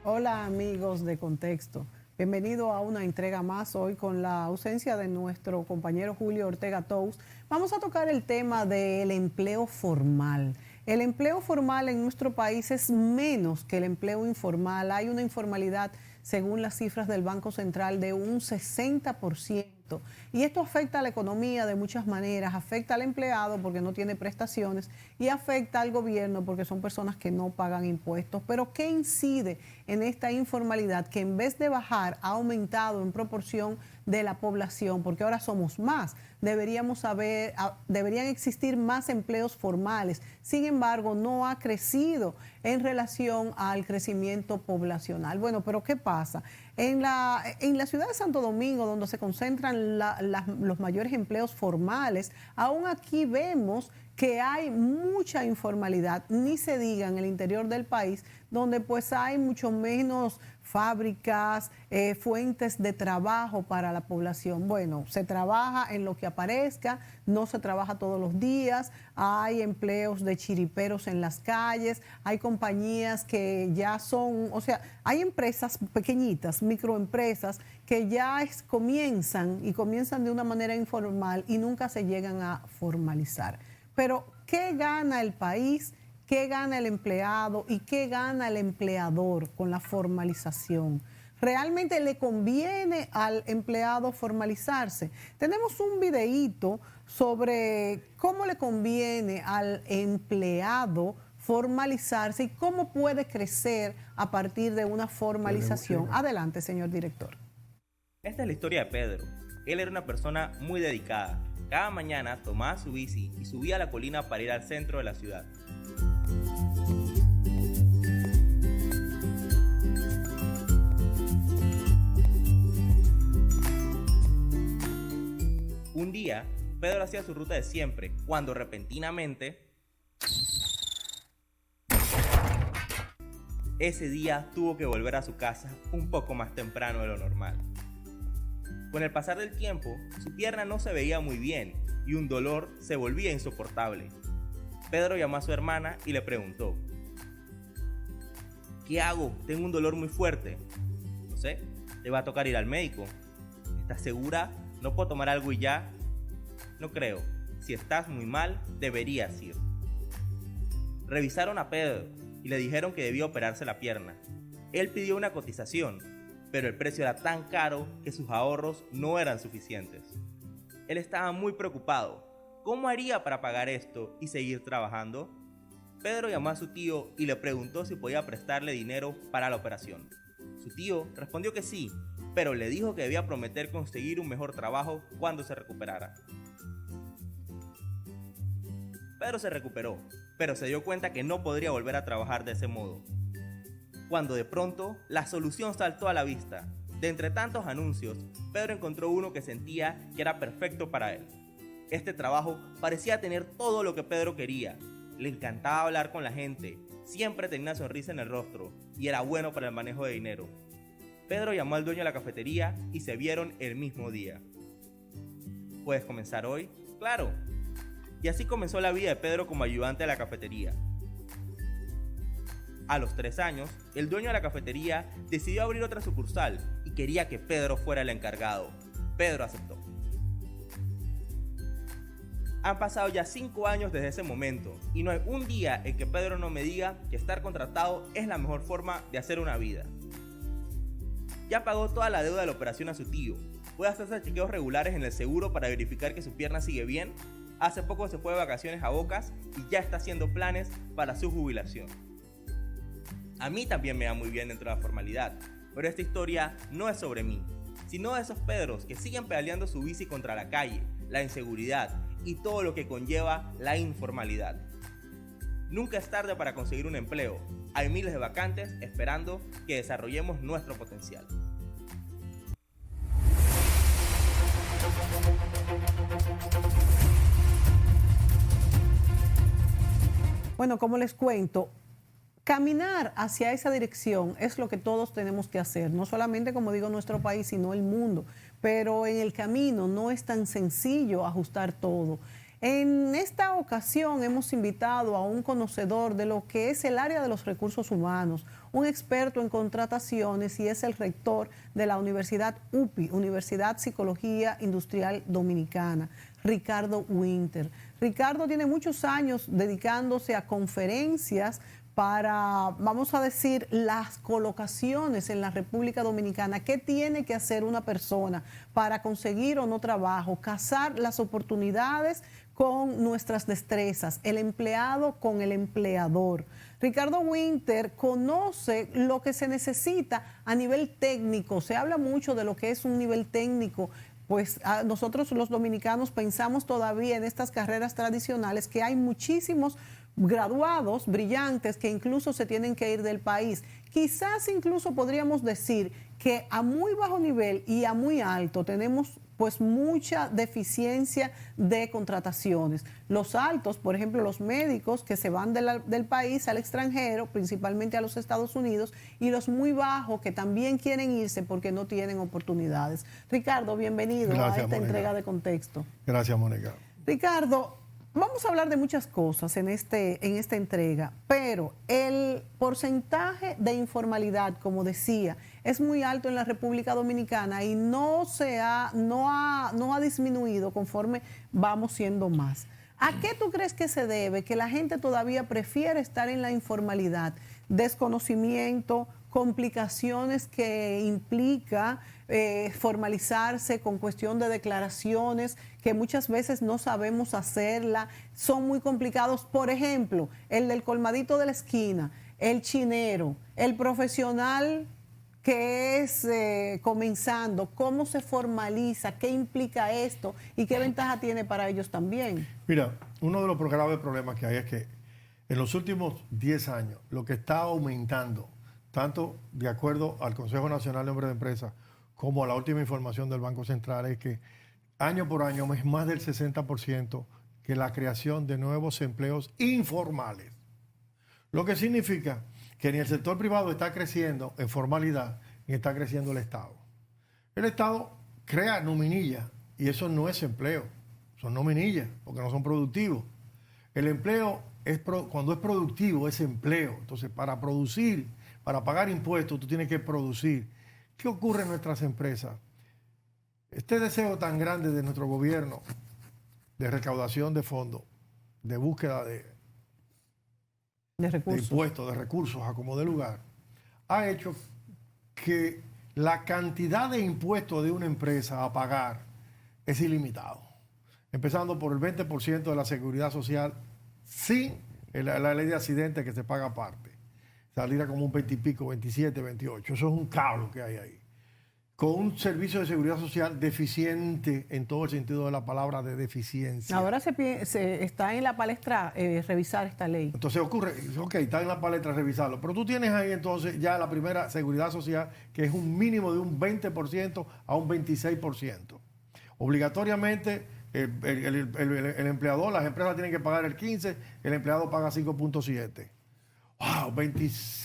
Hola amigos de Contexto, bienvenido a una entrega más hoy con la ausencia de nuestro compañero Julio Ortega Tous. Vamos a tocar el tema del empleo formal. El empleo formal en nuestro país es menos que el empleo informal. Hay una informalidad, según las cifras del Banco Central, de un 60%. Y esto afecta a la economía de muchas maneras, afecta al empleado porque no tiene prestaciones y afecta al gobierno porque son personas que no pagan impuestos. Pero ¿qué incide en esta informalidad que en vez de bajar ha aumentado en proporción de la población? Porque ahora somos más, deberían existir más empleos formales. Sin embargo, no ha crecido en relación al crecimiento poblacional. Bueno, pero ¿qué pasa? En la ciudad de Santo Domingo, donde se concentran los mayores empleos formales, aún aquí vemos que hay mucha informalidad, ni se diga en el interior del país, donde pues hay mucho menos fábricas, fuentes de trabajo para la población. Bueno, se trabaja en lo que aparezca, no se trabaja todos los días, hay empleos de chiriperos en las calles, hay compañías que ya son, o sea, hay empresas pequeñitas, microempresas, que ya comienzan de una manera informal y nunca se llegan a formalizar. Pero, ¿qué gana el país? ¿Qué gana el empleado y qué gana el empleador con la formalización? ¿Realmente le conviene al empleado formalizarse? Tenemos un videíto sobre cómo le conviene al empleado formalizarse y cómo puede crecer a partir de una formalización. Adelante, señor director. Esta es la historia de Pedro. Él era una persona muy dedicada. Cada mañana tomaba su bici y subía a la colina para ir al centro de la ciudad. Un día, Pedro hacía su ruta de siempre, cuando repentinamente, ese día tuvo que volver a su casa un poco más temprano de lo normal. Con el pasar del tiempo, su pierna no se veía muy bien y un dolor se volvía insoportable. Pedro llamó a su hermana y le preguntó: ¿qué hago? Tengo un dolor muy fuerte. No sé, te va a tocar ir al médico. ¿Estás segura? ¿No puedo tomar algo y ya? No creo. Si estás muy mal, deberías ir. Revisaron a Pedro y le dijeron que debía operarse la pierna. Él pidió una cotización, pero el precio era tan caro que sus ahorros no eran suficientes. Él estaba muy preocupado. ¿Cómo haría para pagar esto y seguir trabajando? Pedro llamó a su tío y le preguntó si podía prestarle dinero para la operación. Su tío respondió que sí, pero le dijo que debía prometer conseguir un mejor trabajo cuando se recuperara. Pedro se recuperó, pero se dio cuenta que no podría volver a trabajar de ese modo. Cuando de pronto, la solución saltó a la vista. De entre tantos anuncios, Pedro encontró uno que sentía que era perfecto para él. Este trabajo parecía tener todo lo que Pedro quería. Le encantaba hablar con la gente, siempre tenía una sonrisa en el rostro y era bueno para el manejo de dinero. Pedro llamó al dueño de la cafetería y se vieron el mismo día. ¿Puedes comenzar hoy? ¡Claro! Y así comenzó la vida de Pedro como ayudante de la cafetería. A los 3 años, el dueño de la cafetería decidió abrir otra sucursal y quería que Pedro fuera el encargado. Pedro aceptó. Han pasado ya 5 años desde ese momento y no hay un día en que Pedro no me diga que estar contratado es la mejor forma de hacer una vida. Ya pagó toda la deuda de la operación a su tío. Puede hacerse chequeos regulares en el seguro para verificar que su pierna sigue bien. Hace poco se fue de vacaciones a Bocas y ya está haciendo planes para su jubilación. A mí también me va muy bien dentro de la formalidad, pero esta historia no es sobre mí, sino de esos Pedros que siguen pedaleando su bici contra la calle, la inseguridad y todo lo que conlleva la informalidad. Nunca es tarde para conseguir un empleo. Hay miles de vacantes esperando que desarrollemos nuestro potencial. Bueno, como les cuento, caminar hacia esa dirección es lo que todos tenemos que hacer, no solamente, como digo, nuestro país, sino el mundo. Pero en el camino no es tan sencillo ajustar todo. En esta ocasión hemos invitado a un conocedor de lo que es el área de los recursos humanos, un experto en contrataciones y es el rector de la Universidad UPI, Universidad Psicología Industrial Dominicana, Ricardo Winter. Ricardo tiene muchos años dedicándose a conferencias para, vamos a decir, las colocaciones en la República Dominicana. ¿Qué tiene que hacer una persona para conseguir o no trabajo? Cazar las oportunidades con nuestras destrezas, el empleado con el empleador. Ricardo Winter conoce lo que se necesita a nivel técnico. Se habla mucho de lo que es un nivel técnico. Pues nosotros los dominicanos pensamos todavía en estas carreras tradicionales que hay muchísimos graduados brillantes que incluso se tienen que ir del país. Quizás incluso podríamos decir que a muy bajo nivel y a muy alto tenemos pues mucha deficiencia de contrataciones. Los altos, por ejemplo, los médicos que se van del país al extranjero, principalmente a los Estados Unidos, y los muy bajos que también quieren irse porque no tienen oportunidades. Ricardo, bienvenido. Gracias, a esta Mónica. Entrega de contexto. Gracias, Mónica. Ricardo, vamos a hablar de muchas cosas en esta entrega, pero el porcentaje de informalidad, como decía, es muy alto en la República Dominicana y no ha disminuido conforme vamos siendo más. ¿A qué tú crees que se debe que la gente todavía prefiere estar en la informalidad? Desconocimiento, complicaciones que implica formalizarse con cuestión de declaraciones que muchas veces no sabemos hacerla, son muy complicados. Por ejemplo, el del colmadito de la esquina, el chinero, el profesional que es comenzando, cómo se formaliza, qué implica esto y qué ventaja tiene para ellos también. Mira, uno de los graves problemas que hay es que en los últimos 10 años lo que está aumentando, tanto de acuerdo al Consejo Nacional de Hombres de Empresa como a la última información del Banco Central, es que año por año es más del 60% que la creación de nuevos empleos informales. Lo que significa que ni el sector privado está creciendo en formalidad, ni está creciendo el Estado. El Estado crea nominillas y eso no es empleo, son nominillas porque no son productivos. El empleo, cuando es productivo, es empleo. Entonces, para producir, para pagar impuestos, tú tienes que producir. ¿Qué ocurre en nuestras empresas? Este deseo tan grande de nuestro gobierno de recaudación de fondos, de búsqueda de impuestos, de recursos a como de lugar, ha hecho que la cantidad de impuestos de una empresa a pagar es ilimitado. Empezando por el 20% de la seguridad social sin la ley de accidentes que se paga aparte. Saliera como un 20 y pico, 27, 28. Eso es un caos que hay ahí. Con un servicio de seguridad social deficiente en todo el sentido de la palabra de deficiencia. Ahora se está en la palestra revisar esta ley. Entonces ocurre, ok, está en la palestra revisarlo, pero tú tienes ahí entonces ya la primera seguridad social que es un mínimo de un 20% a un 26%. Obligatoriamente el empleador, las empresas tienen que pagar el 15%, el empleado paga 5.7%. Wow,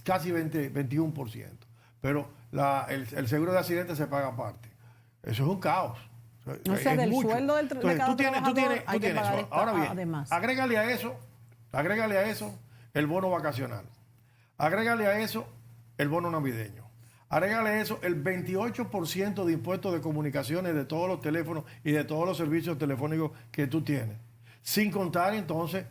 casi 21%. Pero el seguro de accidentes se paga aparte. Eso es un caos. O sea, del mucho. Sueldo de cada trabajador hay que pagar eso. Ahora bien, además. Agrégale a eso el bono vacacional. Agrégale a eso el bono navideño. Agrégale a eso el 28% de impuestos de comunicaciones de todos los teléfonos y de todos los servicios telefónicos que tú tienes. Sin contar entonces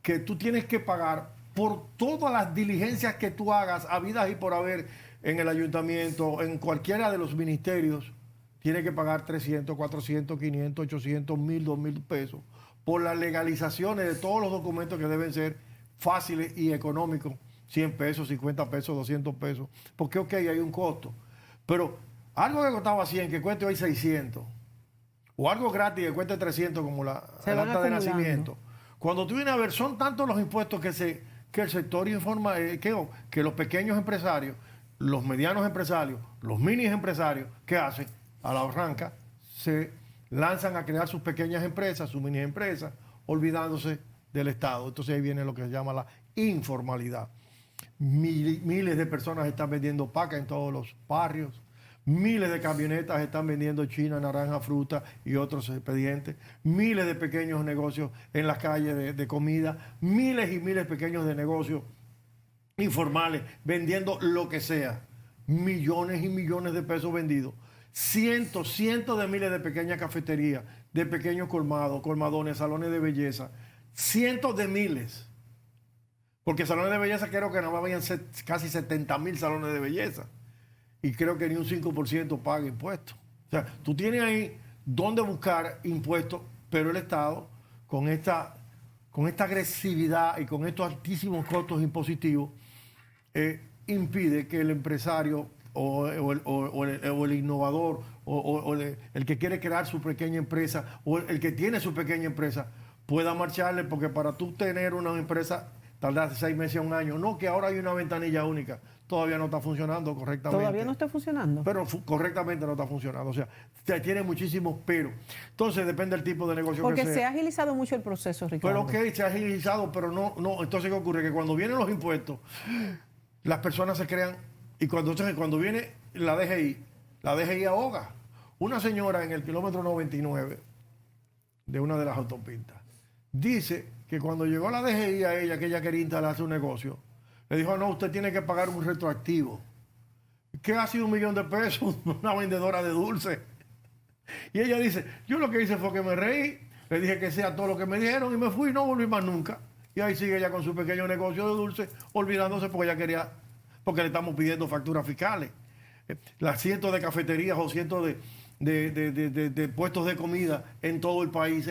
que tú tienes que pagar por todas las diligencias que tú hagas, habidas y por haber en el ayuntamiento, en cualquiera de los ministerios, tienes que pagar 300, 400, 500, 800, 1,000, 2,000 pesos por las legalizaciones de todos los documentos que deben ser fáciles y económicos, 100 pesos, 50 pesos, 200 pesos, porque ok, hay un costo, pero algo que costaba 100, que cueste hoy 600, o algo gratis que cueste 300 como el acta de nacimiento. Cuando tú vienes a ver, son tantos los impuestos que el sector informa, que los pequeños empresarios, los medianos empresarios, los mini empresarios, ¿qué hacen? A la arranca se lanzan a crear sus pequeñas empresas, sus mini empresas, olvidándose del Estado. Entonces ahí viene lo que se llama la informalidad. Miles de personas están vendiendo paca en todos los barrios, Miles de camionetas están vendiendo China, naranja, fruta y otros expedientes. Miles de pequeños negocios en las calles de comida. Miles y miles pequeños de negocios informales vendiendo lo que sea. Millones y millones de pesos vendidos. Cientos de miles de pequeñas cafeterías, de pequeños colmados, colmadones, salones de belleza. Cientos de miles. Porque salones de belleza creo que nada más habían casi 70,000 salones de belleza. Y creo que ni un 5% paga impuestos. O sea, tú tienes ahí dónde buscar impuestos, pero el Estado, con esta agresividad y con estos altísimos costos impositivos, impide que el empresario o el innovador o el que quiere crear su pequeña empresa o el que tiene su pequeña empresa pueda marcharle, porque para tú tener una empresa tardas 6 meses a un año. No, que ahora hay una ventanilla única. Todavía no está funcionando correctamente. Todavía no está funcionando. Pero correctamente no está funcionando. O sea, tiene muchísimos pero. Entonces depende del tipo de negocio porque que sea. Se ha agilizado mucho el proceso, Ricardo. Pero ok, se ha agilizado, pero no. Entonces, ¿qué ocurre? Que cuando vienen los impuestos, las personas se crean. Y cuando viene la DGI ahoga. Una señora en el kilómetro 99 de una de las autopistas dice que cuando llegó la DGI a ella, que ella quería instalar su negocio, le dijo, no, usted tiene que pagar un retroactivo. ¿Qué ha sido $1,000,000 de pesos? Una vendedora de dulces. Y ella dice, yo lo que hice fue que me reí, le dije que sea todo lo que me dijeron y me fui y no volví más nunca. Y ahí sigue ella con su pequeño negocio de dulces, olvidándose porque ella quería, porque le estamos pidiendo facturas fiscales. Las cientos de cafeterías o cientos de puestos de comida en todo el país,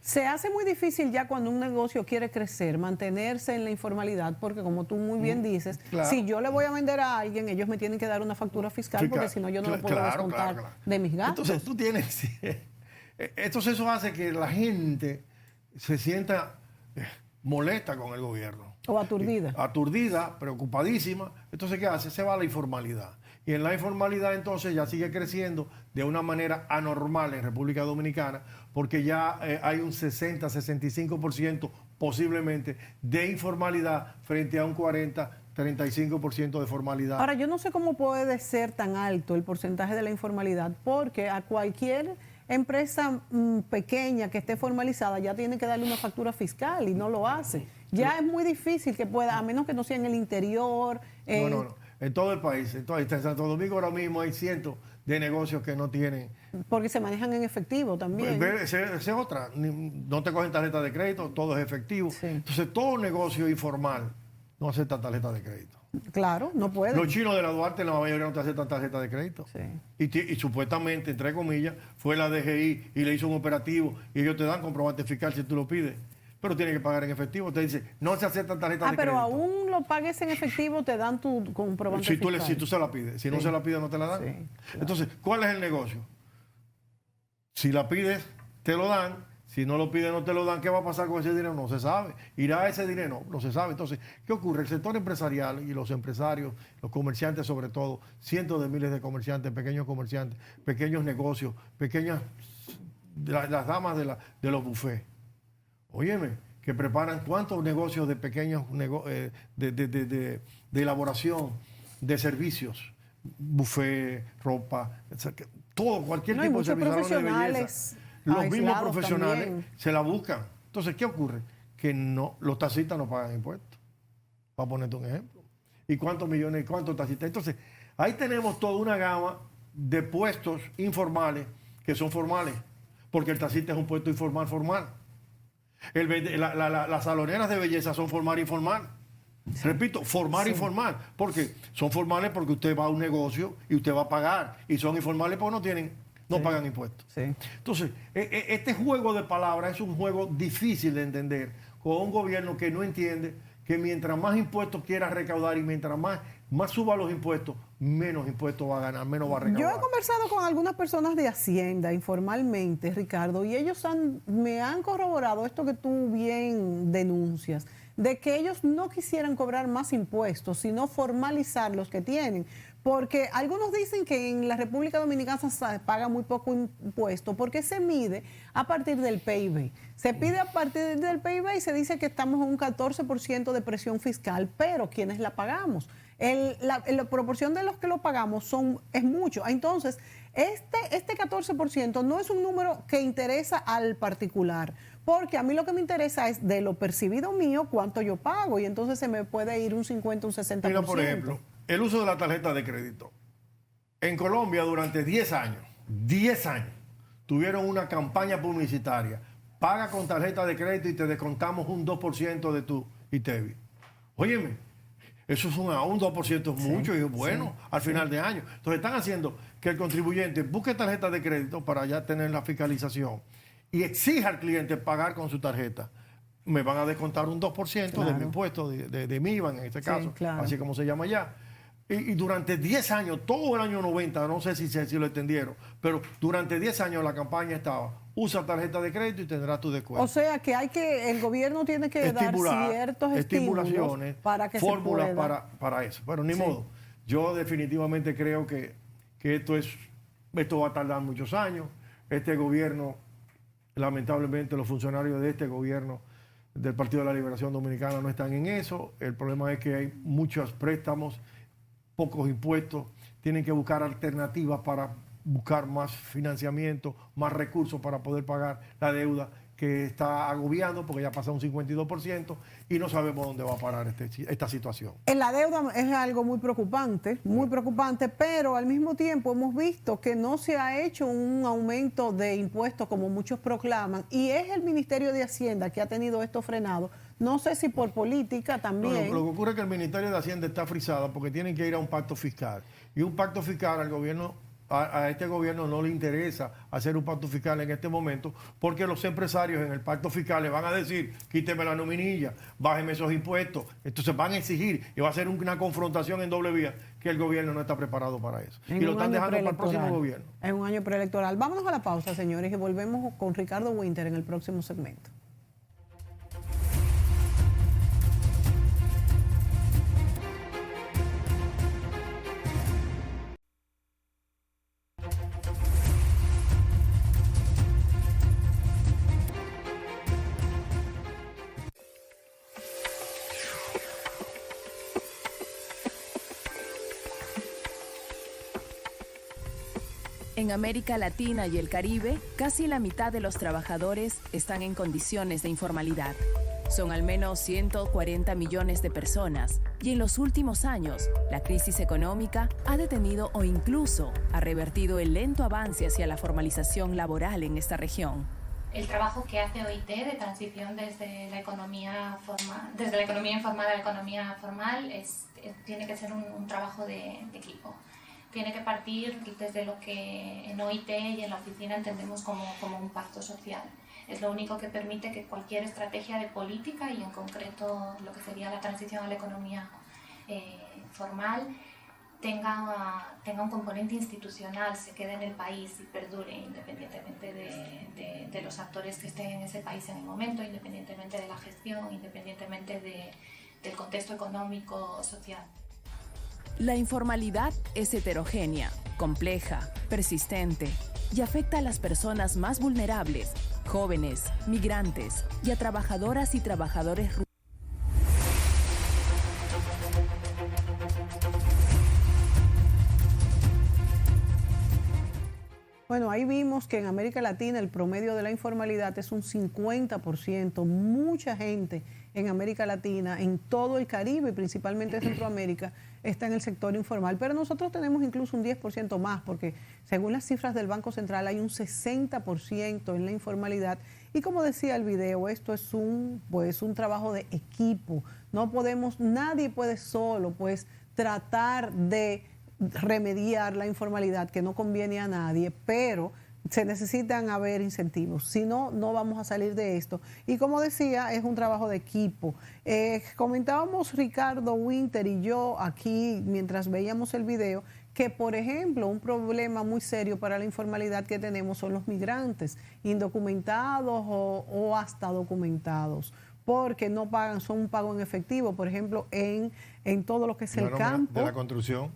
Se hace muy difícil ya cuando un negocio quiere crecer, mantenerse en la informalidad, porque como tú muy bien dices, claro. Si yo le voy a vender a alguien, ellos me tienen que dar una factura fiscal, porque si no yo no lo puedo descontar de mis gastos. Entonces tú tienes... Entonces eso hace que la gente se sienta molesta con el gobierno. O aturdida. Aturdida, preocupadísima. Entonces, ¿qué hace? Se va a la informalidad. Y en la informalidad entonces ya sigue creciendo de una manera anormal en República Dominicana, porque ya hay un 60-65% posiblemente de informalidad frente a un 40-35% de formalidad. Ahora, yo no sé cómo puede ser tan alto el porcentaje de la informalidad, porque a cualquier empresa pequeña que esté formalizada ya tiene que darle una factura fiscal y no lo hace. Ya es muy difícil que pueda, a menos que no sea en el interior. No. En todo el país, en Santo Domingo ahora mismo hay cientos de negocios que no tienen. Porque se manejan en efectivo también. Esa es otra. No te cogen tarjeta de crédito, todo es efectivo. Sí. Entonces, todo negocio informal no acepta tarjeta de crédito. Claro, no puede. Los chinos de la Duarte, la mayoría no te aceptan tarjeta de crédito. Sí. Y supuestamente, entre comillas, fue la DGI y le hizo un operativo y ellos te dan comprobante fiscal si tú lo pides. Pero tienes que pagar en efectivo. Te dice, no se aceptan tarjetas de crédito. Pero aún lo pagues en efectivo, te dan tu comprobante fiscal. Si tú se la pides. Si no se la pides, no te la dan. Sí, claro. Entonces, ¿cuál es el negocio? Si la pides, te lo dan. Si no lo pides, no te lo dan. ¿Qué va a pasar con ese dinero? No se sabe. ¿Irá a ese dinero? No se sabe. Entonces, ¿qué ocurre? El sector empresarial y los empresarios, los comerciantes sobre todo, cientos de miles de comerciantes, pequeños negocios, las damas de los bufés. Óyeme, que preparan cuántos negocios de pequeños de elaboración de servicios, buffet, ropa, todo, cualquier tipo de servicio, profesionales, los mismos profesionales también se la buscan. Entonces, ¿qué ocurre? Que los taxistas no pagan impuestos. Para ponerte un ejemplo. ¿Y cuántos millones, cuántos taxistas? Entonces, ahí tenemos toda una gama de puestos informales que son formales, porque el taxista es un puesto informal formal. Las saloneras de belleza son formal y informal. Sí. Repito, formal y formal. Porque son formales porque usted va a un negocio y usted va a pagar. Y son informales porque no pagan impuestos. Sí. Entonces, este juego de palabras es un juego difícil de entender con un gobierno que no entiende que mientras más impuestos quiera recaudar y mientras más suba los impuestos, menos impuestos va a ganar, menos va a recaudar. Yo he conversado con algunas personas de Hacienda informalmente, Ricardo, y ellos me han corroborado esto que tú bien denuncias, de que ellos no quisieran cobrar más impuestos, sino formalizar los que tienen. Porque algunos dicen que en la República Dominicana se paga muy poco impuesto porque se mide a partir del PIB. Se pide a partir del PIB y se dice que estamos en un 14% de presión fiscal, pero ¿quiénes la pagamos? La proporción de los que lo pagamos es mucho. Entonces, este 14% no es un número que interesa al particular, porque a mí lo que me interesa es de lo percibido mío cuánto yo pago, y entonces se me puede ir un 50, un 60%. Mira, por ejemplo, el uso de la tarjeta de crédito. En Colombia durante 10 años, tuvieron una campaña publicitaria. Paga con tarjeta de crédito y te descontamos un 2% de tu ITEVI. Óyeme, eso es un 2% es mucho y es bueno al final de año. Entonces están haciendo que el contribuyente busque tarjeta de crédito para ya tener la fiscalización y exija al cliente pagar con su tarjeta. Me van a descontar un 2% de mi impuesto, de mi IVA en este caso, así como se llama ya. Y durante 10 años, todo el año 90, no sé si lo entendieron, pero durante 10 años la campaña estaba, usa tarjeta de crédito y tendrás tu descuento. O sea que el gobierno tiene que dar ciertos estimulaciones, para que fórmulas se pueda. para eso. Bueno, ni modo. Yo definitivamente creo que esto va a tardar muchos años. Este gobierno, lamentablemente los funcionarios de este gobierno del Partido de la Liberación Dominicana no están en eso. El problema es que hay muchos préstamos, pocos impuestos, tienen que buscar alternativas para buscar más financiamiento, más recursos para poder pagar la deuda que está agobiando, porque ya pasa un 52% y no sabemos dónde va a parar esta situación. La deuda es algo muy preocupante, pero al mismo tiempo hemos visto que no se ha hecho un aumento de impuestos como muchos proclaman, y es el Ministerio de Hacienda que ha tenido esto frenado. No sé si por política también. No, lo que ocurre es que el Ministerio de Hacienda está frisado porque tienen que ir a un pacto fiscal. Y un pacto fiscal al gobierno, a este gobierno no le interesa hacer un pacto fiscal en este momento, porque los empresarios en el pacto fiscal le van a decir, quíteme la nominilla, bájeme esos impuestos. Entonces van a exigir y va a ser una confrontación en doble vía que el gobierno no está preparado para eso. Y lo están dejando para el próximo gobierno. En un año preelectoral. Vámonos a la pausa, señores, y volvemos con Ricardo Winter en el próximo segmento. En América Latina y el Caribe, casi la mitad de los trabajadores están en condiciones de informalidad. Son al menos 140 millones de personas y en los últimos años, la crisis económica ha detenido o incluso ha revertido el lento avance hacia la formalización laboral en esta región. El trabajo que hace OIT de transición desde la economía informal a la economía formal tiene que ser un trabajo de equipo. Tiene que partir desde lo que en OIT y en la oficina entendemos como un pacto social. Es lo único que permite que cualquier estrategia de política, y en concreto lo que sería la transición a la economía formal, tenga un componente institucional, se quede en el país y perdure independientemente de los actores que estén en ese país en el momento, independientemente de la gestión, independientemente del contexto económico social. La informalidad es heterogénea, compleja, persistente y afecta a las personas más vulnerables, jóvenes, migrantes y a trabajadoras y trabajadores rurales. Bueno, ahí vimos que en América Latina el promedio de la informalidad es un 50%. Mucha gente en América Latina, en todo el Caribe, principalmente en Centroamérica, está en el sector informal. Pero nosotros tenemos incluso un 10% más, porque según las cifras del Banco Central hay un 60% en la informalidad. Y como decía el video, esto es un trabajo de equipo. Nadie puede solo tratar de remediar la informalidad, que no conviene a nadie, pero se necesitan haber incentivos, si no, no vamos a salir de esto. Y como decía, es un trabajo de equipo. Comentábamos Ricardo Winter y yo aquí, mientras veíamos el video, que por ejemplo, un problema muy serio para la informalidad que tenemos son los migrantes, indocumentados o hasta documentados, porque no pagan, son un pago en efectivo, por ejemplo, en todo lo que es el campo. De la construcción,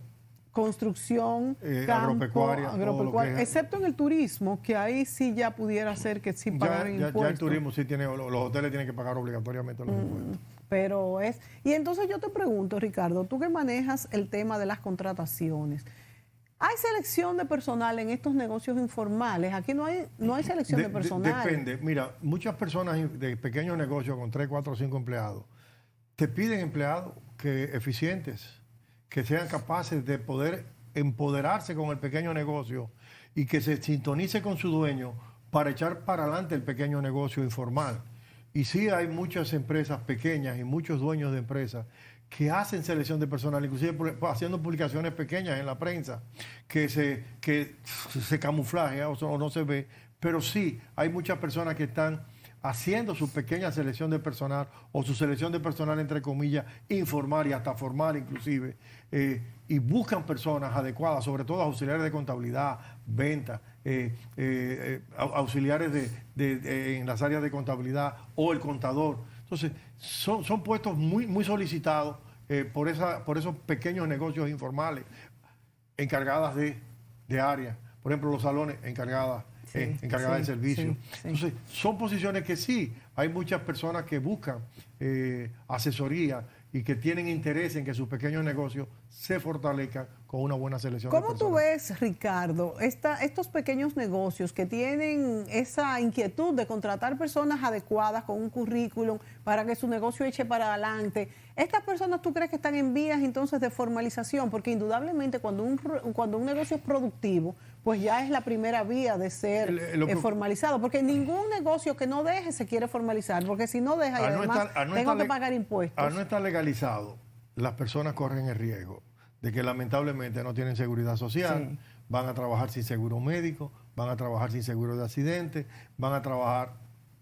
campo, agropecuaria, excepto en el turismo, que ahí sí ya pudiera ser que sí pagaran impuestos. Ya el turismo sí tiene, los hoteles tienen que pagar obligatoriamente los impuestos. pero es... Y entonces yo te pregunto, Ricardo, tú que manejas el tema de las contrataciones, ¿hay selección de personal en estos negocios informales? Aquí no hay selección de personal. Depende. Mira, muchas personas de pequeños negocios con 3, 4, 5 empleados te piden empleados eficientes, que sean capaces de poder empoderarse con el pequeño negocio y que se sintonice con su dueño para echar para adelante el pequeño negocio informal. Y sí hay muchas empresas pequeñas y muchos dueños de empresas que hacen selección de personal, inclusive haciendo publicaciones pequeñas en la prensa, que se camuflajea o no se ve, pero sí hay muchas personas que están haciendo su pequeña selección de personal o su selección de personal, entre comillas, informal y hasta formal inclusive, y buscan personas adecuadas, sobre todo auxiliares de contabilidad, ventas, auxiliares en las áreas de contabilidad o el contador. Entonces, son puestos muy solicitados por esos pequeños negocios informales, encargadas de áreas. Por ejemplo, los salones encargadas de servicio. Sí. Entonces, son posiciones que sí, hay muchas personas que buscan asesoría y que tienen interés en que sus pequeños negocios se fortalezcan con una buena selección de personas. ¿Cómo tú ves, Ricardo, estos pequeños negocios que tienen esa inquietud de contratar personas adecuadas con un currículum para que su negocio eche para adelante? ¿Estas personas tú crees que están en vías entonces de formalización? Porque indudablemente cuando un negocio es productivo, pues ya es la primera vía de ser formalizado. Porque ningún negocio que no deje se quiere formalizar, porque si no deja y además tengo que pagar impuestos. Al no estar legalizado, las personas corren el riesgo de que lamentablemente no tienen seguridad social, van a trabajar sin seguro médico, van a trabajar sin seguro de accidente, van a trabajar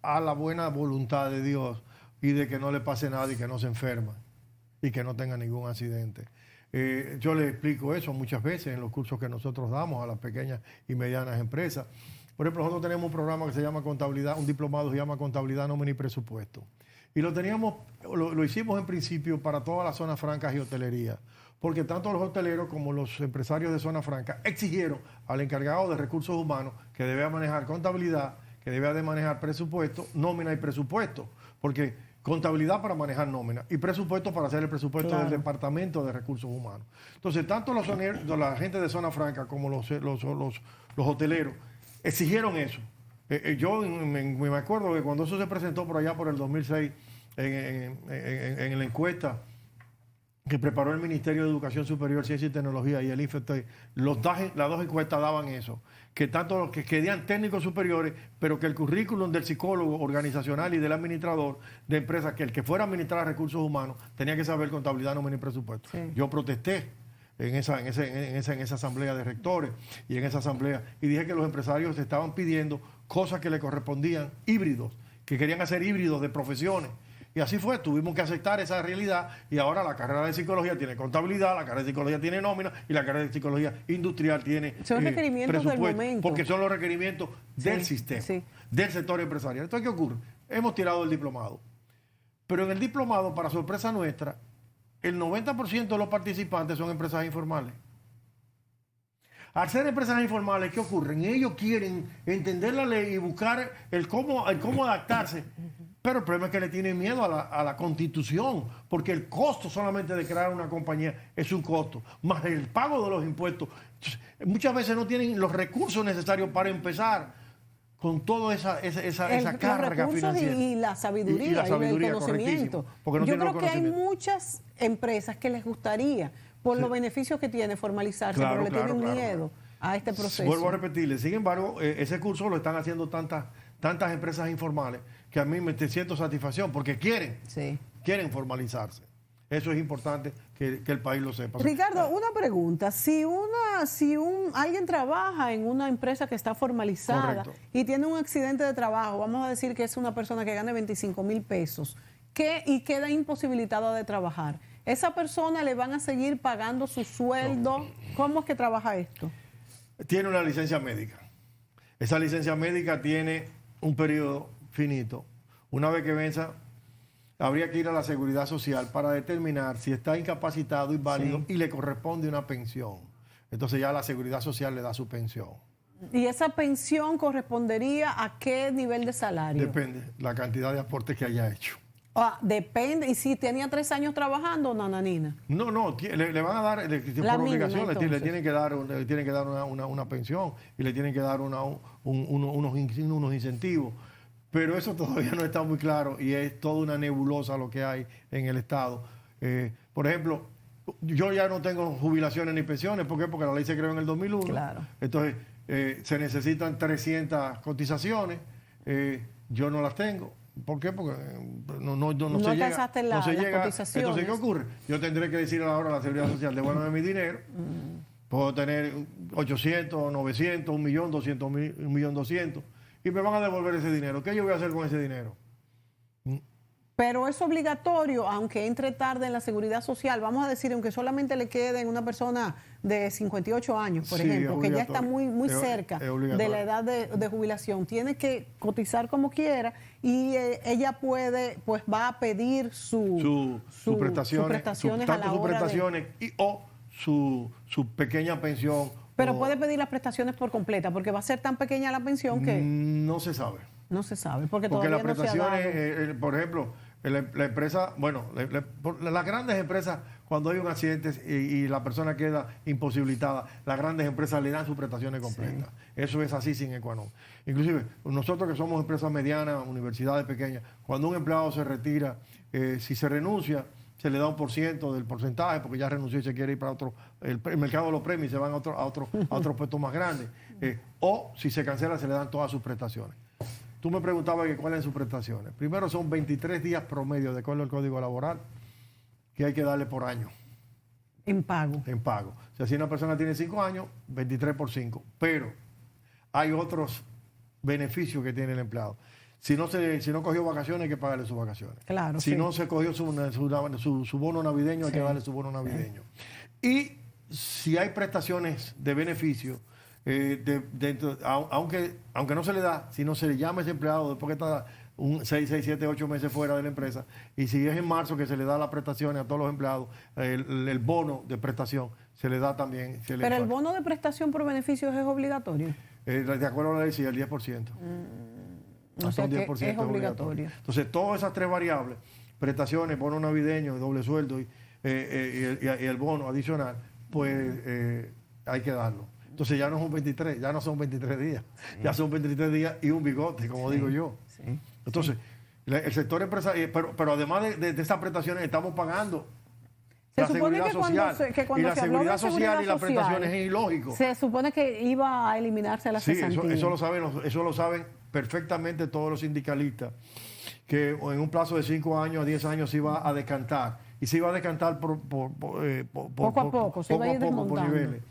a la buena voluntad de Dios y de que no le pase nada y que no se enferma y que no tenga ningún accidente. Yo les explico eso muchas veces en los cursos que nosotros damos a las pequeñas y medianas empresas. Por ejemplo, nosotros tenemos un programa que se llama Contabilidad, un diplomado que se llama Contabilidad, Nómina y Presupuesto. Y lo hicimos en principio para todas las zonas francas y hotelería, porque tanto los hoteleros como los empresarios de zona franca exigieron al encargado de recursos humanos que debía manejar contabilidad, que debía de manejar presupuesto, nómina y presupuesto, porque contabilidad para manejar nómina y presupuesto para hacer el presupuesto del Departamento de Recursos Humanos. Entonces, tanto la gente de zona franca como los hoteleros exigieron eso. Yo me acuerdo que cuando eso se presentó por allá por el 2006 en la encuesta que preparó el Ministerio de Educación Superior, Ciencia y Tecnología y el IFT, las dos encuestas daban eso, que tanto los que querían técnicos superiores, pero que el currículum del psicólogo organizacional y del administrador de empresas, que el que fuera a administrar recursos humanos, tenía que saber contabilidad, nómina y presupuesto. Sí. Yo protesté en esa asamblea de rectores y en esa asamblea, y dije que los empresarios estaban pidiendo cosas que le correspondían híbridos, que querían hacer híbridos de profesiones. Y así fue, tuvimos que aceptar esa realidad y ahora la carrera de psicología tiene contabilidad, la carrera de psicología tiene nómina y la carrera de psicología industrial tiene son requerimientos del momento. Porque son los requerimientos del sistema, del sector empresarial. Entonces, ¿qué ocurre? Hemos tirado el diplomado, pero en el diplomado, para sorpresa nuestra, el 90% de los participantes son empresas informales. Al ser empresas informales, ¿qué ocurre? Ellos quieren entender la ley y buscar el cómo adaptarse. Pero el problema es que le tienen miedo a la Constitución, porque el costo solamente de crear una compañía es un costo, más el pago de los impuestos. Entonces, muchas veces no tienen los recursos necesarios para empezar con toda esa carga financiera. Y la sabiduría y el conocimiento. No Yo creo que hay muchas empresas que les gustaría, por los beneficios que tiene formalizarse, pero le tienen miedo a este proceso. Vuelvo a repetirle, sin embargo, ese curso lo están haciendo tantas empresas informales que a mí me siento satisfacción porque quieren formalizarse. Eso es importante que el país lo sepa. Ricardo, una pregunta. Si alguien trabaja en una empresa que está formalizada y tiene un accidente de trabajo, vamos a decir que es una persona que gane 25,000 pesos y queda imposibilitada de trabajar, ¿esa persona le van a seguir pagando su sueldo? ¿Cómo es que trabaja esto? Tiene una licencia médica. Esa licencia médica tiene un periodo finito. Una vez que venza, habría que ir a la Seguridad Social para determinar si está incapacitado, inválido y le corresponde una pensión. Entonces ya la Seguridad Social le da su pensión. ¿Y esa pensión correspondería a qué nivel de salario? Depende, la cantidad de aportes que haya hecho. Depende. Y si tenía 3 años trabajando, nananina. No, le van a dar, por mínima, obligación, le entonces. tienen que dar, una pensión y le tienen que dar unos incentivos. Pero eso todavía no está muy claro y es toda una nebulosa lo que hay en el Estado. Por ejemplo, yo ya no tengo jubilaciones ni pensiones. ¿Por qué? Porque la ley se creó en el 2001. Claro. Entonces, se necesitan 300 cotizaciones. Yo no las tengo. ¿Por qué? Porque no se llega. Las cotizaciones. Entonces, ¿qué ocurre? Yo tendré que decir ahora a la Seguridad Social, devuélveme mi dinero. Puedo tener 800, 900, 1.000.000, 200.000, 1.200.000 y me van a devolver ese dinero. ¿Qué yo voy a hacer con ese dinero? Pero es obligatorio, aunque entre tarde en la Seguridad Social, vamos a decir, aunque solamente le quede una persona de 58 años, por Sí, ejemplo, que ya está obligatorio. muy cerca Es obligatorio. de la edad de jubilación, tiene que cotizar como quiera y ella puede, pues va a pedir sus prestaciones a la tanto sus hora prestaciones o su pequeña pensión. Pero puede pedir las prestaciones por completa, porque va a ser tan pequeña la pensión que No se sabe. no se sabe, porque Porque todavía las no se ha dado. prestaciones, por ejemplo, la empresa, bueno, las grandes empresas, cuando hay un accidente y la persona queda imposibilitada, las grandes empresas le dan sus prestaciones completas. Sí. Eso es así sin qua non. Inclusive, nosotros que somos empresas medianas, universidades pequeñas, cuando un empleado se retira, si se renuncia, se le da 1% del porcentaje porque ya renunció y se quiere ir para otro, el mercado lo premia y se van a otros puestos más grandes. O si se cancela, se le dan todas sus prestaciones. Tú me preguntabas que cuáles son sus prestaciones. Primero son 23 días promedio de acuerdo al Código Laboral que hay que darle por año. En pago. En pago. O sea, si una persona tiene 5 años, 23 por 5. Pero hay otros beneficios que tiene el empleado. Si no cogió vacaciones, hay que pagarle sus vacaciones. Claro, si no se cogió su bono navideño, hay que darle su bono navideño. Y si hay prestaciones de beneficio, aunque no se le da, si no se le llama a ese empleado después que está 6, 7, 8 meses fuera de la empresa, y si es en marzo que se le da las prestaciones a todos los empleados, el bono de prestación se le da también. Pero el bono de prestación por beneficios es obligatorio. De acuerdo a la ley, sí, el 10%. O sea que es obligatorio. Entonces, todas esas 3 variables, prestaciones, bono navideño, doble sueldo y el bono adicional, pues hay que darlo. Entonces ya no son 23, ya no son 23 días, ya son 23 días y un bigote, como digo yo. Sí. Entonces, el sector empresarial, pero además de estas prestaciones, estamos pagando Se la supone seguridad social. que cuando y la se habló seguridad de social y las social, prestaciones es ilógico. Se supone que iba a eliminarse la Sí, cesantía. eso lo saben perfectamente todos los sindicalistas, que en un plazo de 5 años a 10 años se iba a decantar. Y se iba a decantar poco a poco, se iba a ir por desmontando. niveles.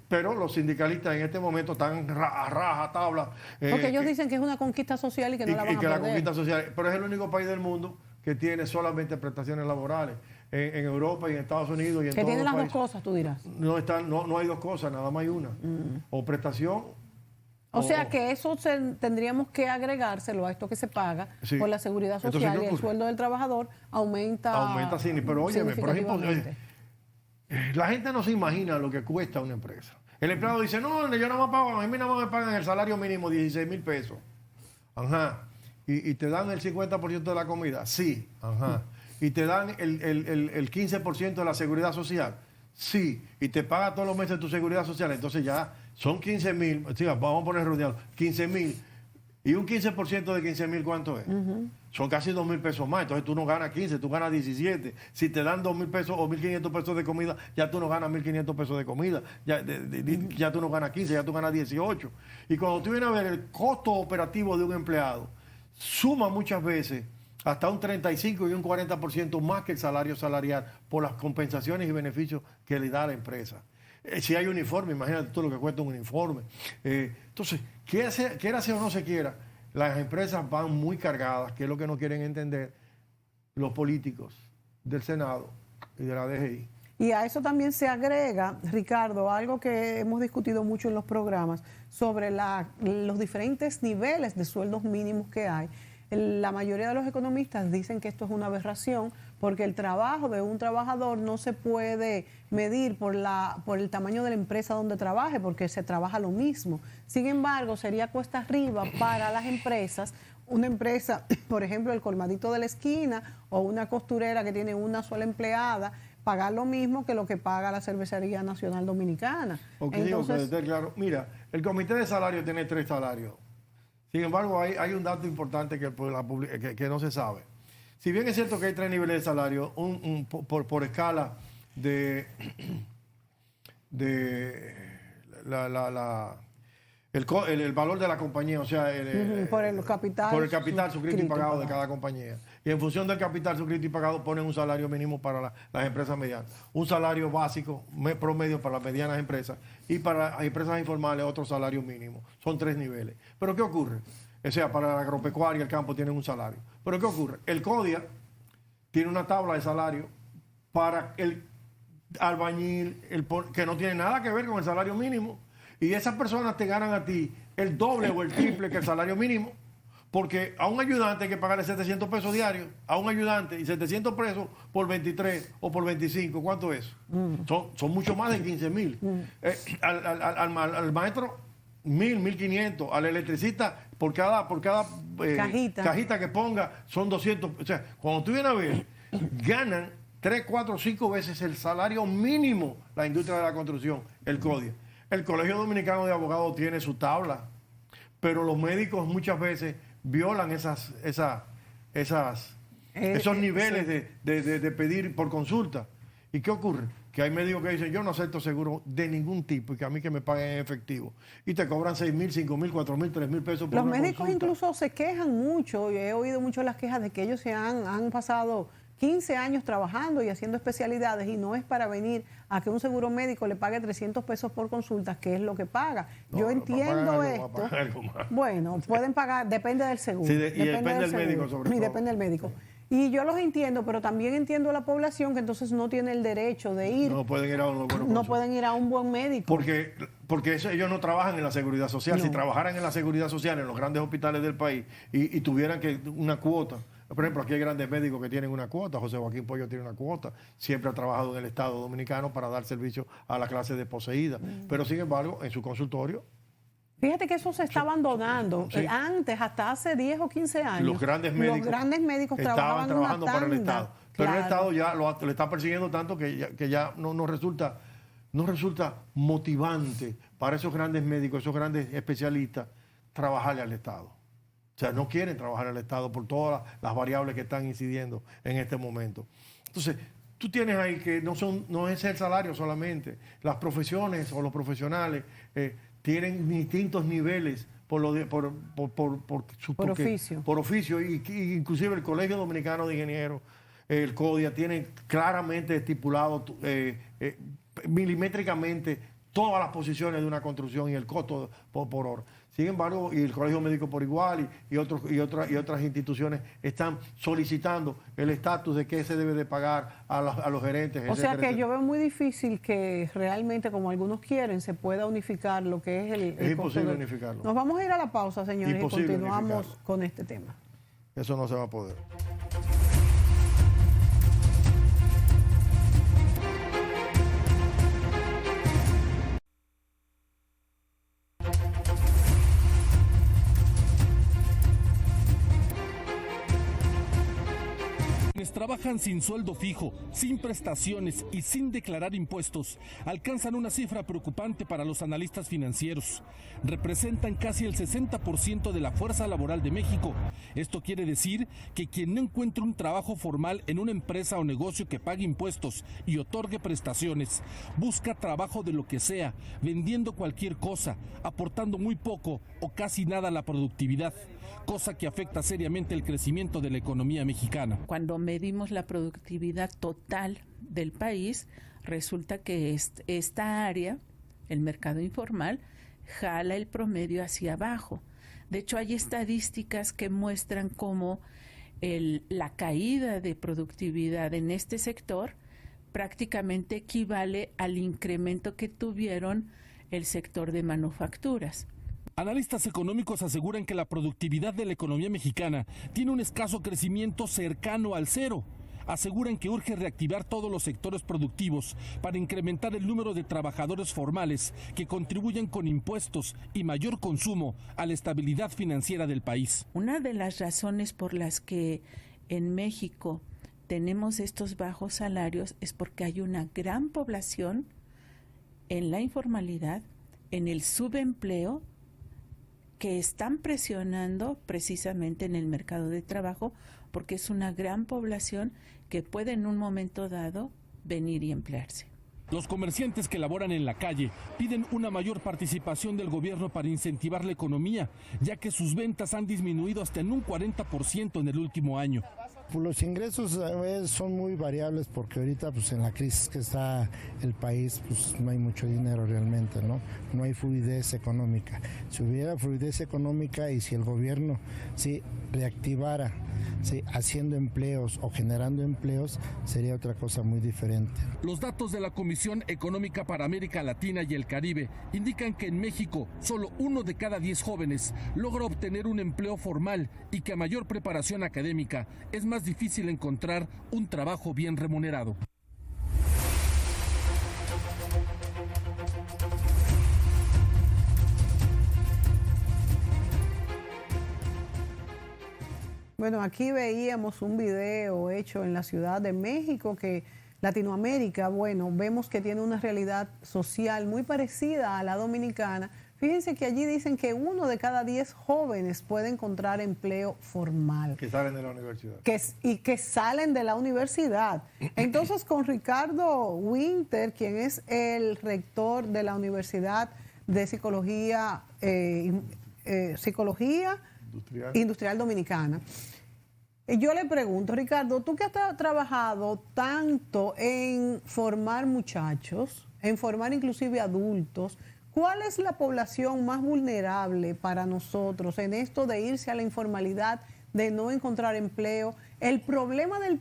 Pero los sindicalistas en este momento están a raja tabla. Porque ellos dicen que es una conquista social y que no la van a que la perder. conquista social. Pero es el único país del mundo que tiene solamente prestaciones laborales. En Europa y en Estados Unidos y en que todos tiene los las países. dos cosas, tú dirás. No hay dos cosas, nada más hay una. O prestación. O sea que eso tendríamos que agregárselo a esto que se paga Sí. por la seguridad Entonces, social ¿qué y el ocurre? sueldo del trabajador aumenta Sí, pero óyeme, por ejemplo, significativamente. la gente no se imagina lo que cuesta una empresa. El empleado dice, no, yo nada más pago, a mí nada más me pagan el salario mínimo 16,000 pesos. Ajá. Y te dan el 50% de la comida. Sí. Ajá. Y te dan el 15% de la seguridad social. Sí. Y te paga todos los meses tu seguridad social. Entonces ya son 15,000. Sí, vamos a poner rodeado. 15,000. Y un 15% de 15,000, ¿cuánto es? Son casi 2,000 pesos más. Entonces tú no ganas 15, tú ganas 17. Si te dan 2,000 pesos o 1,500 pesos de comida, ya tú no ganas 1,500 pesos de comida. Ya tú no ganas 15, ya tú ganas 18. Y cuando tú vienes a ver el costo operativo de un empleado, suma muchas veces hasta un 35 y un 40% más que el salario salarial por las compensaciones y beneficios que le da la empresa. Si hay uniforme, imagínate tú lo que cuesta un uniforme. Entonces, quiera o no se quiera, las empresas van muy cargadas, que es lo que no quieren entender los políticos del Senado y de la DGI. Y a eso también se agrega, Ricardo, algo que hemos discutido mucho en los programas, sobre los diferentes niveles de sueldos mínimos que hay. La mayoría de los economistas dicen que esto es una aberración porque el trabajo de un trabajador no se puede medir por el tamaño de la empresa donde trabaje, porque se trabaja lo mismo. Sin embargo, sería cuesta arriba para las empresas una empresa, por ejemplo, el colmadito de la esquina o una costurera que tiene una sola empleada, pagar lo mismo que lo que paga la Cervecería Nacional Dominicana. Porque entonces, claro, mira, el comité de salario tiene 3 salarios. Sin embargo, hay un dato importante que no se sabe. Si bien es cierto que hay 3 niveles de salario, por escala de el valor de la compañía, o sea, por el capital suscrito y pagado de cada compañía. Y en función del capital suscrito y pagado ponen un salario mínimo para las empresas medianas, un salario básico promedio para las medianas empresas y para las empresas informales otro salario mínimo. Son 3 niveles. Pero ¿qué ocurre? O sea, para la agropecuaria el campo tienen un salario. Pero ¿qué ocurre? El CODIA tiene una tabla de salario para el albañil, que no tiene nada que ver con el salario mínimo. Y esas personas te ganan a ti el doble o el triple que el salario mínimo, porque a un ayudante hay que pagarle 700 pesos diarios, a un ayudante, y 700 pesos por 23 o por 25, ¿cuánto es? Son mucho más de 15,000. Al maestro, 1,500, al electricista, por cada cajita que ponga, son 200. O sea, cuando tú vienes a ver, ganan 3, 4, 5 veces el salario mínimo la industria de la construcción, el CODIA. El Colegio Dominicano de Abogados tiene su tabla, pero los médicos muchas veces violan esos niveles de pedir por consulta. ¿Y qué ocurre? Que hay médicos que dicen, yo no acepto seguro de ningún tipo y que a mí que me paguen en efectivo. Y te cobran 6,000, 5,000, 4,000, 3,000 pesos por Los una médicos consulta. incluso se quejan mucho, y he oído mucho las quejas de que ellos han pasado 15 años trabajando y haciendo especialidades y no es para venir a que un seguro médico le pague 300 pesos por consulta, que es lo que paga. No, yo entiendo esto. Bueno, pueden pagar, depende del seguro. Sí, y depende del médico sobre todo. Y depende del médico. Y yo los entiendo, pero también entiendo a la población que entonces no tiene el derecho de ir. No pueden ir a un buen médico. Porque ellos no trabajan en la seguridad social. No. Si trabajaran en la seguridad social en los grandes hospitales del país y tuvieran una cuota. Por ejemplo, aquí hay grandes médicos que tienen una cuota. José Joaquín Pollo tiene una cuota. Siempre ha trabajado en el Estado Dominicano para dar servicio a la clase desposeída. Pero, sin embargo, en su consultorio... Fíjate que eso se está abandonando. Sí. Antes, hasta hace 10 o 15 años, Los grandes médicos estaban trabajando para el Estado. Pero claro. el Estado ya lo está persiguiendo tanto que ya no resulta motivante para esos grandes médicos, esos grandes especialistas, trabajarle al Estado. O sea, no quieren trabajar al Estado por todas las variables que están incidiendo en este momento. Entonces, tú tienes ahí que no es el salario solamente. Las profesiones o los profesionales tienen distintos niveles por oficio. Por oficio, y inclusive el Colegio Dominicano de Ingenieros, el CODIA, tiene claramente estipulado milimétricamente todas las posiciones de una construcción y el costo por hora. Sin embargo, y el Colegio Médico por igual y otras instituciones están solicitando el estatus de qué se debe de pagar a los gerentes. O sea que yo veo muy difícil que realmente, como algunos quieren, se pueda unificar lo que es el Es imposible unificarlo. Nos vamos a ir a la pausa, señores, Imposible y continuamos unificarlo. con este tema. Eso no se va a poder. Quienes trabajan sin sueldo fijo, sin prestaciones y sin declarar impuestos alcanzan una cifra preocupante para los analistas financieros. Representan casi el 60% de la fuerza laboral de México. Esto quiere decir que quien no encuentre un trabajo formal en una empresa o negocio que pague impuestos y otorgue prestaciones, busca trabajo de lo que sea, vendiendo cualquier cosa, aportando muy poco o casi nada a la productividad, cosa que afecta seriamente el crecimiento de la economía mexicana. Cuando medimos la productividad total del país, resulta que esta área, el mercado informal, jala el promedio hacia abajo. De hecho, hay estadísticas que muestran cómo la caída de productividad en este sector prácticamente equivale al incremento que tuvieron el sector de manufacturas. Analistas económicos aseguran que la productividad de la economía mexicana tiene un escaso crecimiento cercano al cero. aseguran que urge reactivar todos los sectores productivos para incrementar el número de trabajadores formales que contribuyen con impuestos y mayor consumo a la estabilidad financiera del país. Una de las razones por las que en México tenemos estos bajos salarios es porque hay una gran población en la informalidad, en el subempleo, que están presionando precisamente en el mercado de trabajo, porque es una gran población que puede en un momento dado venir y emplearse. Los comerciantes que laboran en la calle piden una mayor participación del gobierno para incentivar la economía, ya que sus ventas han disminuido hasta en un 40% en el último año. Pues los ingresos son muy variables porque ahorita pues en la crisis que está el país pues no hay mucho dinero realmente, no hay fluidez económica. Si hubiera fluidez económica y si el gobierno reactivara haciendo empleos o generando empleos, sería otra cosa muy diferente. Los datos de la Comisión Económica para América Latina y el Caribe indican que en México solo 1 de cada 10 jóvenes logra obtener un empleo formal y que a mayor preparación académica es más difícil encontrar un trabajo bien remunerado. Bueno, aquí veíamos un video hecho en la Ciudad de México que Latinoamérica, bueno, vemos que tiene una realidad social muy parecida a la dominicana. Fíjense que allí dicen que 1 de cada 10 jóvenes puede encontrar empleo formal. Que salen de la universidad. Y que salen de la universidad. Entonces, con Ricardo Winter, quien es el rector de la Universidad de Psicología Industrial Dominicana, yo le pregunto, Ricardo, tú que has trabajado tanto en formar muchachos, en formar inclusive adultos, ¿cuál es la población más vulnerable para nosotros en esto de irse a la informalidad, de no encontrar empleo? El problema del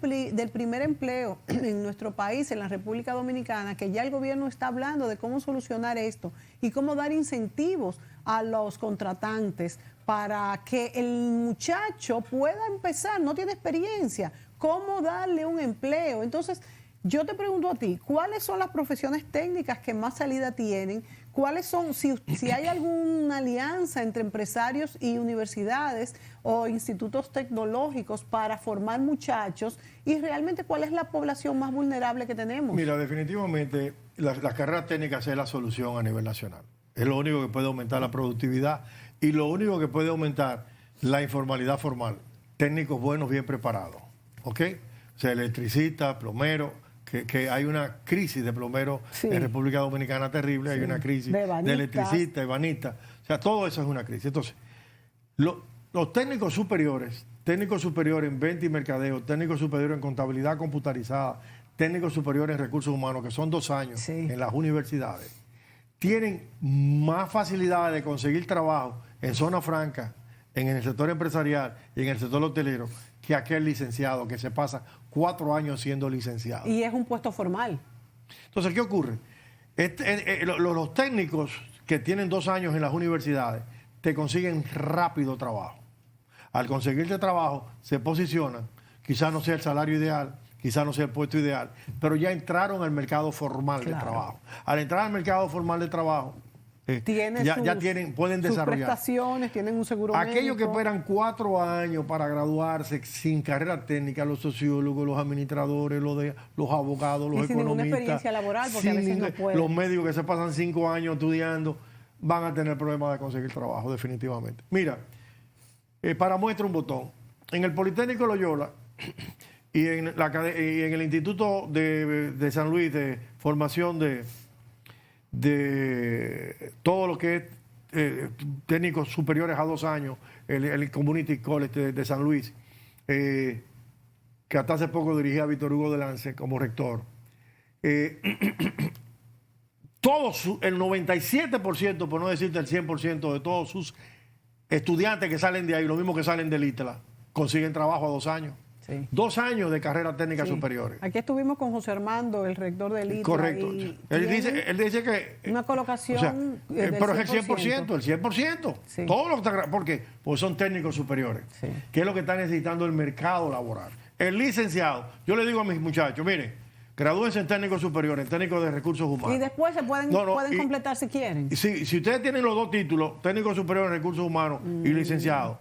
primer empleo en nuestro país, en la República Dominicana, que ya el gobierno está hablando de cómo solucionar esto y cómo dar incentivos a los contratantes para que el muchacho pueda empezar, no tiene experiencia, cómo darle un empleo. Entonces, yo te pregunto a ti, ¿cuáles son las profesiones técnicas que más salida tienen? ¿Cuáles son, si hay alguna alianza entre empresarios y universidades o institutos tecnológicos para formar muchachos? Y realmente, ¿cuál es la población más vulnerable que tenemos? Mira, definitivamente las carreras técnicas es la solución a nivel nacional. Es lo único que puede aumentar la productividad y lo único que puede aumentar la informalidad formal. Técnicos buenos, bien preparados. ¿Ok? O sea, electricista, plomero. Que hay una crisis de plomeros en República Dominicana terrible, hay una crisis de electricistas, ebanistas, o sea, todo eso es una crisis. Entonces, los técnicos superiores en venta y mercadeo, técnicos superiores en contabilidad computarizada, técnicos superiores en recursos humanos, que son 2 años en las universidades, tienen más facilidades de conseguir trabajo en zona franca, en el sector empresarial y en el sector hotelero, que aquel licenciado que se pasa 4 años siendo licenciado. Y es un puesto formal. Entonces, ¿qué ocurre? Los técnicos que tienen 2 años en las universidades te consiguen rápido trabajo. Al conseguirte trabajo, se posicionan, quizás no sea el salario ideal, quizás no sea el puesto ideal, pero ya entraron al mercado formal de trabajo. Al entrar al mercado formal de trabajo, pueden desarrollar. Sus prestaciones, tienen un seguro médico. Aquellos que esperan 4 años para graduarse sin carrera técnica, los sociólogos, los administradores, los abogados, los economistas. Sin ninguna experiencia laboral, porque a veces no pueden. Los médicos que se pasan 5 años estudiando van a tener problemas de conseguir trabajo, definitivamente. Mira, para muestra un botón. En el Politécnico Loyola y en el Instituto de San Luis de Formación de todo lo que es técnicos superiores a 2 años, el Community College de San Luis, que hasta hace poco dirigía a Víctor Hugo Delance como rector. El 97%, por no decirte el 100% de todos sus estudiantes que salen de ahí, lo mismo que salen del ITLA, consiguen trabajo a 2 años. 2 años de carrera técnica superiores. Aquí estuvimos con José Armando, el rector del ITLA. Correcto. Él dice que... Una colocación pero es el 100%, el 100%. Todo lo que está... ¿Por qué? Porque son técnicos superiores. ¿Qué es lo que está necesitando el mercado laboral? el licenciado, yo le digo a mis muchachos, miren, gradúense en técnico superior, en técnico de recursos humanos. Y después se pueden completar si quieren. Si ustedes tienen los dos títulos, técnico superior en recursos humanos y licenciado,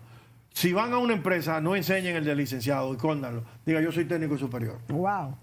si van a una empresa, no enseñen el de licenciado, escóndanlo. Diga, yo soy técnico superior. Wow.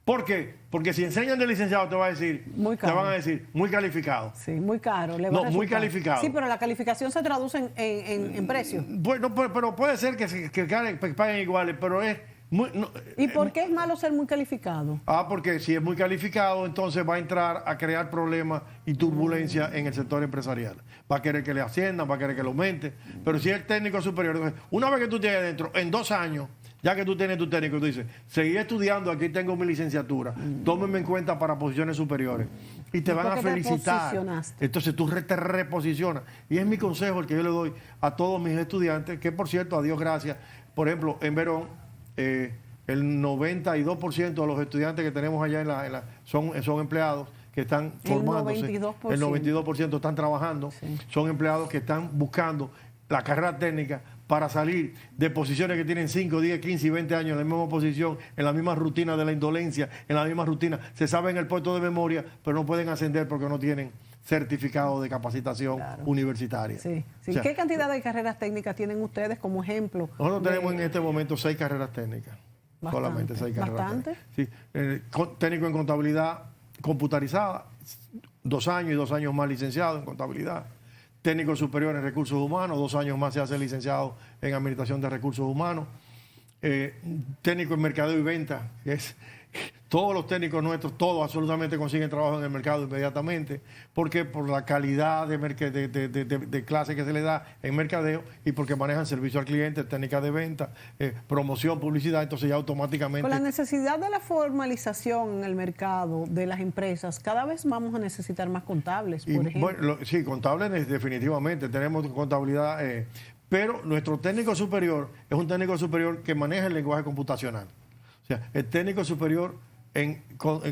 ¿Por qué? Porque si enseñan de licenciado te van a decir muy calificado. Sí, muy caro. Muy calificado. Sí, pero la calificación se traduce en precio. Bueno, pero puede ser que paguen iguales, pero es muy... ¿Y por qué es malo ser muy calificado? Porque si es muy calificado, entonces va a entrar a crear problemas y turbulencia en el sector empresarial. Va a querer que le asciendan, va a querer que lo aumente. Pero si es técnico superior, entonces, una vez que tú tienes dentro, en 2 años, ya que tú tienes tu técnico, tú dices, seguí estudiando, aquí tengo mi licenciatura, tómenme en cuenta para posiciones superiores. Y te van a felicitar. Entonces tú te reposicionas. Y es mi consejo el que yo le doy a todos mis estudiantes, que por cierto, a Dios gracias, por ejemplo, en Verón, el 92% de los estudiantes que tenemos allá son empleados que están formándose. El 92% están trabajando. Sí. Son empleados que están buscando la carrera técnica para salir de posiciones que tienen 5, 10, 15 y 20 años en la misma posición, en la misma rutina de la indolencia, en la misma rutina. Se saben el puesto de memoria, pero no pueden ascender porque no tienen certificado de capacitación universitaria. Sí, sí. O sea, ¿qué cantidad de carreras técnicas tienen ustedes como ejemplo? Nosotros tenemos en este momento 6 carreras técnicas. Bastante. Solamente 6 carreras. ¿Bastante? Técnicas. Sí. Técnico en contabilidad computarizada, 2 años y 2 años más licenciado en contabilidad. Técnico superior en recursos humanos, 2 años más se hace licenciado en administración de recursos humanos. Técnico en mercadeo y venta, que es... Todos los técnicos nuestros, todos absolutamente consiguen trabajo en el mercado inmediatamente. ¿Por qué? Por la calidad de clase que se le da en mercadeo y porque manejan servicio al cliente, técnicas de venta, promoción, publicidad, entonces ya automáticamente... Con la necesidad de la formalización en el mercado de las empresas, cada vez vamos a necesitar más contables, por ejemplo. Bueno, sí, contables definitivamente, tenemos contabilidad, pero nuestro técnico superior es un técnico superior que maneja el lenguaje computacional. O sea, el técnico superior en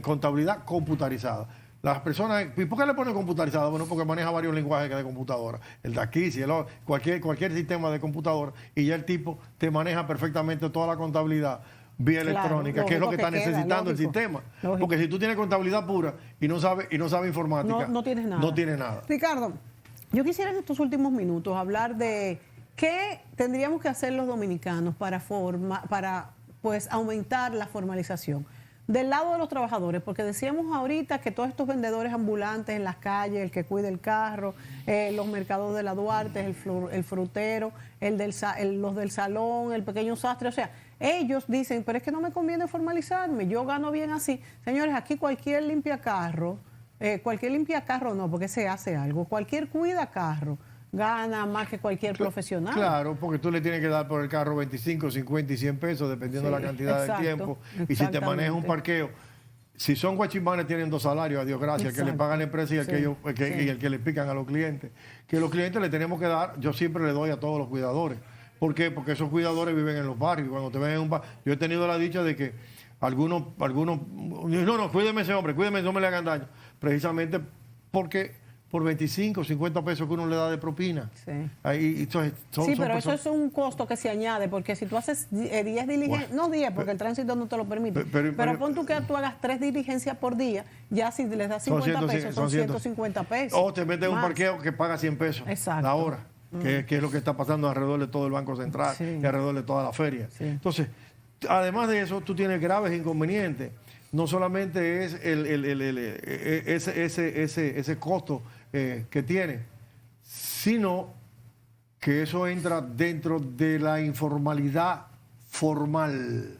contabilidad computarizada. Las personas, ¿y por qué le ponen computarizada? Bueno, porque maneja varios lenguajes de computadora. El de aquí, cualquier sistema de computadora, y ya el tipo te maneja perfectamente toda la contabilidad vía electrónica, que es lo que está necesitando el sistema. Lógico. Porque si tú tienes contabilidad pura y no sabes informática, no tienes nada. No tienes nada. Ricardo, yo quisiera en estos últimos minutos hablar de qué tendríamos que hacer los dominicanos para pues aumentar la formalización. Del lado de los trabajadores, porque decíamos ahorita que todos estos vendedores ambulantes en las calles, el que cuida el carro, los mercados de la Duarte, el frutero, los del salón, el pequeño sastre, o sea, ellos dicen, pero es que no me conviene formalizarme, yo gano bien así. Señores, aquí cualquier limpiacarro no, porque se hace algo, cualquier cuida carro gana más que cualquier profesional. Claro, porque tú le tienes que dar por el carro 25, 50 y 100 pesos, dependiendo de la cantidad de tiempo. Y si te manejas un parqueo, si son guachimanes tienen 2 salarios, a Dios gracias, que le pagan la empresa y el que le pican a los clientes. Que los clientes le tenemos que dar, yo siempre le doy a todos los cuidadores. ¿Por qué? Porque esos cuidadores viven en los barrios. Cuando te ven en un barrio, yo he tenido la dicha de que algunos, no, cuídeme ese hombre, cuídeme, no me le hagan daño. Precisamente porque por 25, 50 pesos que uno le da de propina. Sí, pero eso es un costo que se añade, porque si tú haces 10 diligencias, no 10, porque el tránsito no te lo permite, pero pon tú que tú hagas 3 diligencias por día, ya si les das 50 pesos, son 150 pesos. O te metes en un parqueo que paga 100 pesos la hora, que es lo que está pasando alrededor de todo el Banco Central y alrededor de toda la feria. Sí. Entonces, además de eso, tú tienes graves inconvenientes. No solamente es ese costo que tiene, sino que eso entra dentro de la informalidad formal.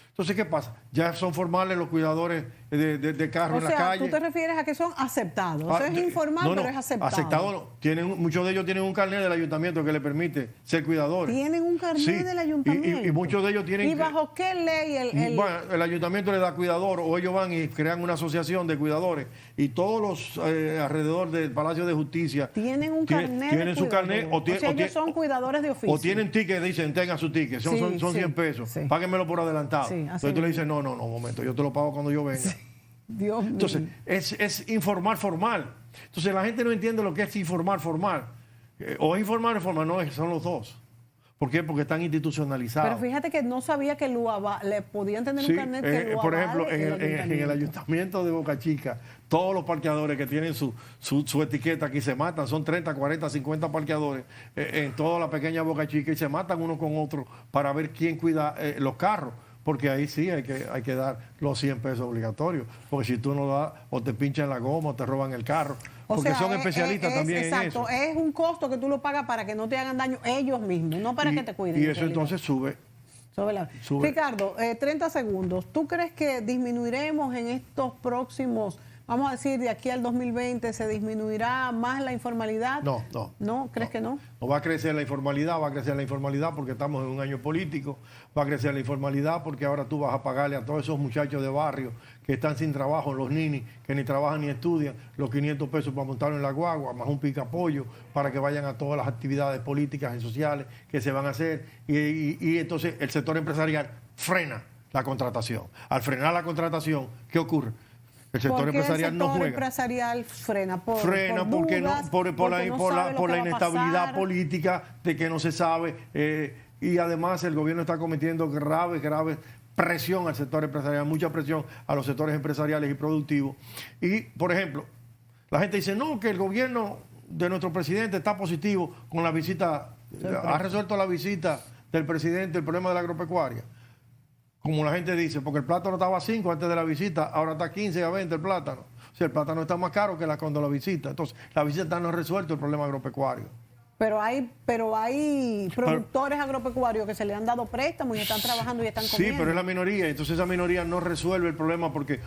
Entonces, ¿qué pasa? Ya son formales los cuidadores de carro en la calle. O sea, tú te refieres a que son aceptados. Eso es informal, pero es aceptado. Aceptado no. Muchos de ellos tienen un carnet del ayuntamiento que les permite ser cuidadores. ¿Tienen un carnet del ayuntamiento? Y muchos de ellos tienen... ¿Y bajo qué ley? Bueno, el ayuntamiento le da cuidador, o ellos van y crean una asociación de cuidadores, y todos los alrededor del Palacio de Justicia... ¿Tienen un carnet? Tienen su carnet. O sea, ellos son cuidadores de oficio. O tienen ticket, dicen, tengan su ticket. Son 100 pesos. Sí. Páguenmelo por adelantado. Sí, entonces tú le dices, no, un momento, yo te lo pago cuando yo venga. Sí. Dios mío. Entonces, es informar formal. Entonces, la gente no entiende lo que es informar formal. O es informar o formal, no, son los dos. ¿Por qué? Porque están institucionalizados. Pero fíjate que no sabía que le podían tener un carnet que lo por ejemplo, avale en el ayuntamiento de Boca Chica, todos los parqueadores que tienen su etiqueta aquí se matan, son 30, 40, 50 parqueadores en toda la pequeña Boca Chica y se matan uno con otro para ver quién cuida los carros. Porque ahí sí hay que dar los 100 pesos obligatorios. Porque si tú no lo das, o te pinchan la goma o te roban el carro. Porque son especialistas también en eso. Exacto, es un costo que tú lo pagas para que no te hagan daño ellos mismos, no para que te cuiden. Y eso entonces sube. Ricardo, 30 segundos. ¿Tú crees que disminuiremos en estos próximos, vamos a decir, de aquí al 2020, se disminuirá más la informalidad? No. ¿No? ¿Crees que no? No va a crecer la informalidad porque estamos en un año político, va a crecer la informalidad porque ahora tú vas a pagarle a todos esos muchachos de barrio que están sin trabajo, los ninis, que ni trabajan ni estudian, los 500 pesos para montarlo en la guagua, más un picapollo para que vayan a todas las actividades políticas y sociales que se van a hacer. Y entonces el sector empresarial frena la contratación. Al frenar la contratación, ¿qué ocurre? El sector empresarial no juega. El sector empresarial frena por la inestabilidad política de que no se sabe y además el gobierno está cometiendo grave presión al sector empresarial, mucha presión a los sectores empresariales y productivos. Y, por ejemplo, la gente dice, no, que el gobierno de nuestro presidente está positivo con la visita, ha resuelto la visita del presidente el problema de la agropecuaria. Como la gente dice, porque el plátano estaba a 5 antes de la visita, ahora está a 15 a 20 el plátano. O sea, el plátano está más caro que cuando la visita. Entonces, la visita no ha resuelto el problema agropecuario. Pero hay productores agropecuarios que se le han dado préstamos y están trabajando y están comiendo. Sí, pero es la minoría. Entonces, esa minoría no resuelve el problema porque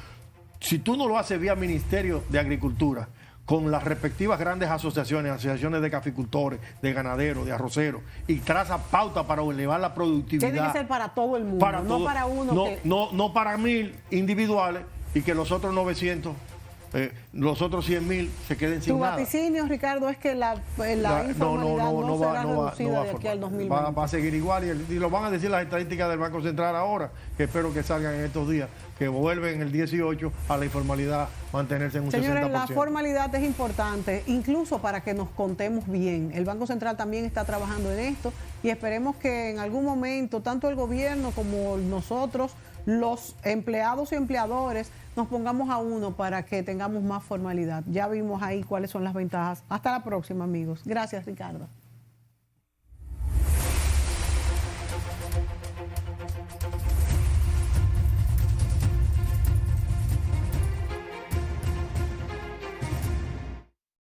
si tú no lo haces vía Ministerio de Agricultura, con las respectivas grandes asociaciones de caficultores, de ganaderos, de arroceros, y traza pauta para elevar la productividad. Tiene que ser para todo el mundo, no para uno. No para 1000 individuales y que los otros 900, los otros 100.000 se queden sin nada. Tu vaticinio, Ricardo, es que la informalidad no será reducida de aquí al 2020. Va a seguir igual y lo van a decir las estadísticas del Banco Central ahora, que espero que salgan en estos días, que vuelven el 18 a la informalidad mantenerse en un 60%. Señores, la formalidad es importante, incluso para que nos contemos bien. El Banco Central también está trabajando en esto y esperemos que en algún momento, tanto el gobierno como nosotros, los empleados y empleadores, nos pongamos a uno para que tengamos más formalidad. Ya vimos ahí cuáles son las ventajas. Hasta la próxima, amigos. Gracias, Ricardo.